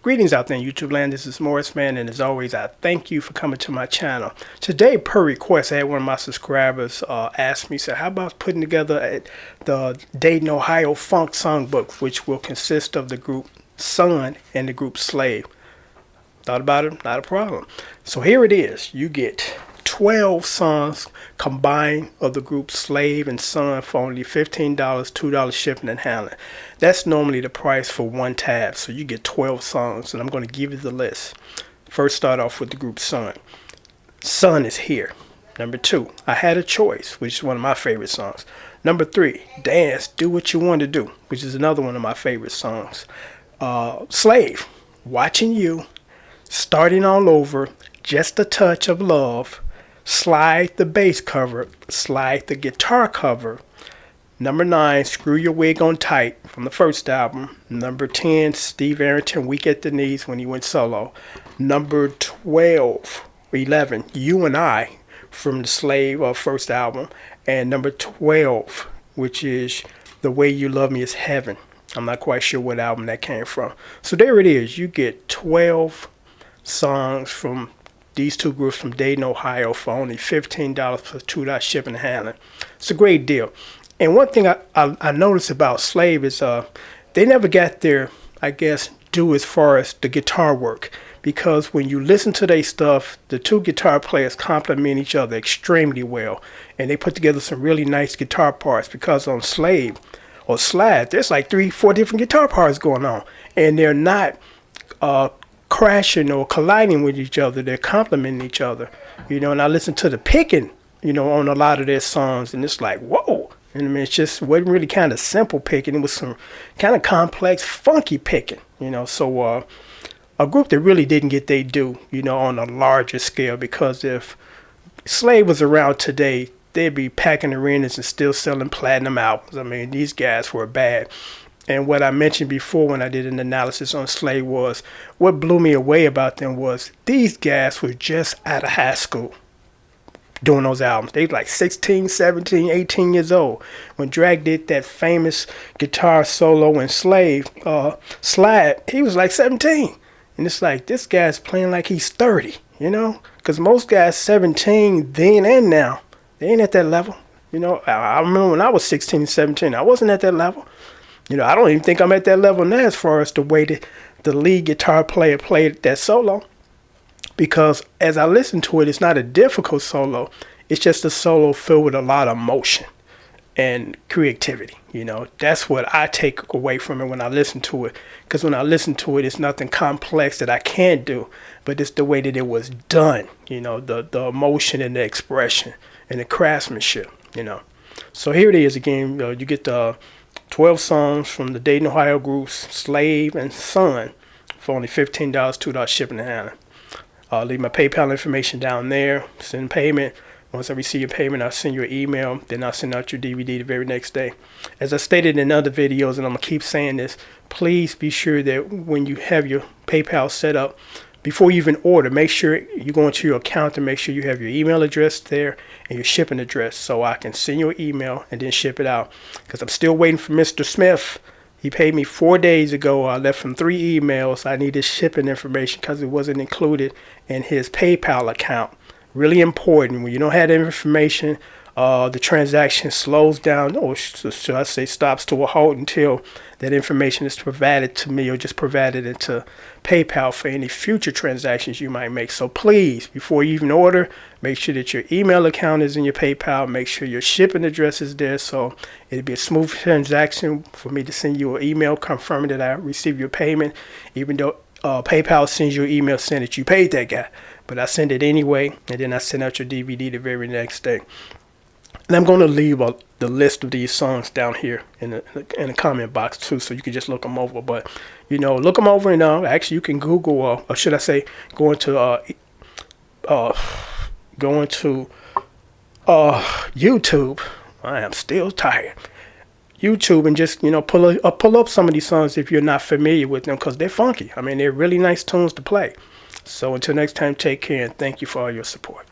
Greetings out there in YouTube land. This is Morris Man, and as always, I thank you for coming to my channel. Today, per request, I had one of my subscribers ask me, said, how about putting together the Dayton, Ohio Funk Songbook, which will consist of the group Sun and the group Slave. Thought about it? Not a problem. So here it is. You get 12 songs combined of the group Slave and Sun for only $15, $2 shipping and handling. That's normally the price for one tab, so you get 12 songs, and I'm going to give you the list. First, start off with the group Sun. Sun is here. Number 2, I Had a Choice, which is one of my favorite songs. Number 3, Dance, Do What You Want to Do, which is another one of my favorite songs. Slave, Watching You, Starting All Over, Just a Touch of Love, Slide the bass cover, Slide the guitar cover. Number 9, Screw Your Wig On Tight from the first album. Number 10, Steve Arrington, Weak at the Knees when he went solo. Number 11, You and I from the Slave first album. And number 12, which is The Way You Love Me Is Heaven. I'm not quite sure what album that came from. So there it is. You get 12 songs from these two groups from Dayton, Ohio for only $15 plus $2 shipping and handling. It's a great deal. And one thing I noticed about Slave is they never got their, I guess, due as far as the guitar work. Because when you listen to their stuff, the two guitar players complement each other extremely well. And they put together some really nice guitar parts, because on Slave or Slide, there's like 3-4 different guitar parts going on. And they're not crashing or colliding with each other. They're complementing each other, and I listen to the picking, on a lot of their songs, and it's like, whoa. And I mean, it just wasn't really kind of simple picking. It was some kind of complex, funky picking, So a group that really didn't get their due, on a larger scale, because if Slave was around today, they'd be packing arenas and still selling platinum albums. I mean, these guys were bad. And what I mentioned before when I did an analysis on Slave was, what blew me away about them was these guys were just out of high school doing those albums. They were like 16, 17, 18 years old. When Drake did that famous guitar solo in Slave, Slide, he was like 17. And it's like, this guy's playing like he's 30, Because most guys 17 then and now, they ain't at that level. I remember when I was 16, 17, I wasn't at that level. I don't even think I'm at that level now as far as the way the lead guitar player played that solo. Because as I listen to it, it's not a difficult solo. It's just a solo filled with a lot of emotion and creativity. That's what I take away from it when I listen to it. Because when I listen to it, it's nothing complex that I can't do. But it's the way that it was done, the emotion and the expression and the craftsmanship, So here it is again. You get the 12 songs from the Dayton, Ohio groups Slave and Sun for only $15, $2 shipping and handling. I'll leave my PayPal information down there. Send payment. Once I receive your payment, I'll send you an email. Then I'll send out your DVD the very next day. As I stated in other videos, and I'm going to keep saying this, please be sure that when you have your PayPal set up, before you even order, make sure you go into your account and make sure you have your email address there and your shipping address, so I can send you an email and then ship it out. Because I'm still waiting for Mr. Smith. He paid me 4 days ago. I left him 3 emails. I need his shipping information because it wasn't included in his PayPal account. Really important. When you don't have that information, the transaction slows down, or should I say stops to a halt, until that information is provided to me or just provided into PayPal for any future transactions you might make. So please, before you even order, make sure that your email account is in your PayPal. Make sure your shipping address is there, so it'll be a smooth transaction for me to send you an email confirming that I received your payment, even though PayPal sends you an email saying that you paid that guy. But I send it anyway, and then I send out your DVD the very next day. And I'm going to leave the list of these songs down here in the comment box too, so you can just look them over. But look them over, and actually you can Google, or should I say, go into YouTube. I am still tired. YouTube, and just pull up some of these songs if you're not familiar with them, because they're funky. I mean, they're really nice tunes to play. So until next time, take care, and thank you for all your support.